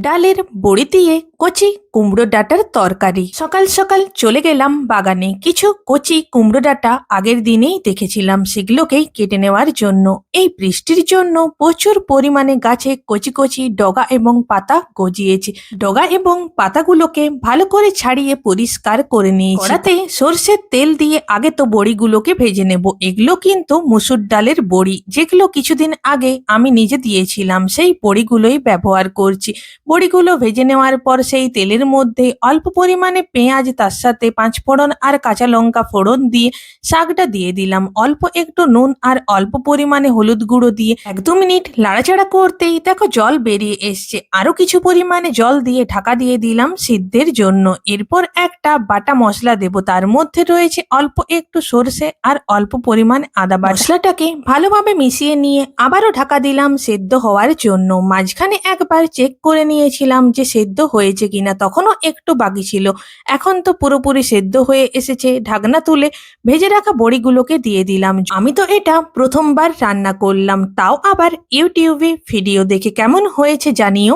ডালের বড়ি দিয়ে কচি কুমড়ো ডাঁটার তরকারি। সকাল সকাল চলে গেলাম বাগানে। কিছু কচি কুমড়ো ডাঁটা আগের দিনেই দেখেছিলাম, সেগুলোকেই কেটে নেওয়ার জন্য। এই বৃষ্টির জন্য প্রচুর পরিমাণে গাছে কচি কচি ডগা এবং পাতা গজিয়েছে। ডগা এবং পাতাগুলোকে ভালো করে ছাড়িয়ে পরিষ্কার করে নিয়েছি। কড়াতে সর্ষের তেল দিয়ে আগে তো বড়িগুলোকে ভেজে নেব। এগুলো কিন্তু মুসুর ডালের বড়ি, যেগুলো কিছুদিন আগে আমি নিজে দিয়েছিলাম। সেই বড়িগুলোই ব্যবহার করছি। বড়িগুলো ভেজে নেওয়ার পর সেই তেলের মধ্যে অল্প পরিমাণে পেঁয়াজ, তার সাথে পাঁচফোড়ন আর কাঁচা লঙ্কা ফোড়ন দিয়ে শাকটা দিয়ে দিলাম। অল্প একটু নুন আর অল্প পরিমাণে হলুদ গুঁড়ো দিয়ে 1-2 মিনিট নাড়াচাড়া করতেই দেখো জল বেরিয়ে এসছে। আরো কিছু পরিমাণে জল দিয়ে ঢাকা দিয়ে দিলাম সিদ্ধের জন্য। এরপর একটা বাটা মশলা দেব, তার মধ্যে রয়েছে অল্প একটু সর্ষে আর অল্প পরিমাণে আদা বাটা। মশলাটাকে ভালোভাবে মিশিয়ে নিয়ে আবারও ঢাকা দিলাম সেদ্ধ হওয়ার জন্য। মাঝখানে একবার চেক করে নিয়েছিলাম যে সেদ্ধ হয়েছে কিনা, তখনও একটু বাকি ছিল। এখন তো পুরোপুরি সেদ্ধ হয়ে এসেছে। ঢাকনা তুলে ভেজে রাখা বড়িগুলোকে দিয়ে দিলাম। আমি তো এটা প্রথমবার রান্না করলাম, তাও আবার ইউটিউবে ভিডিও দেখে। কেমন হয়েছে জানিও।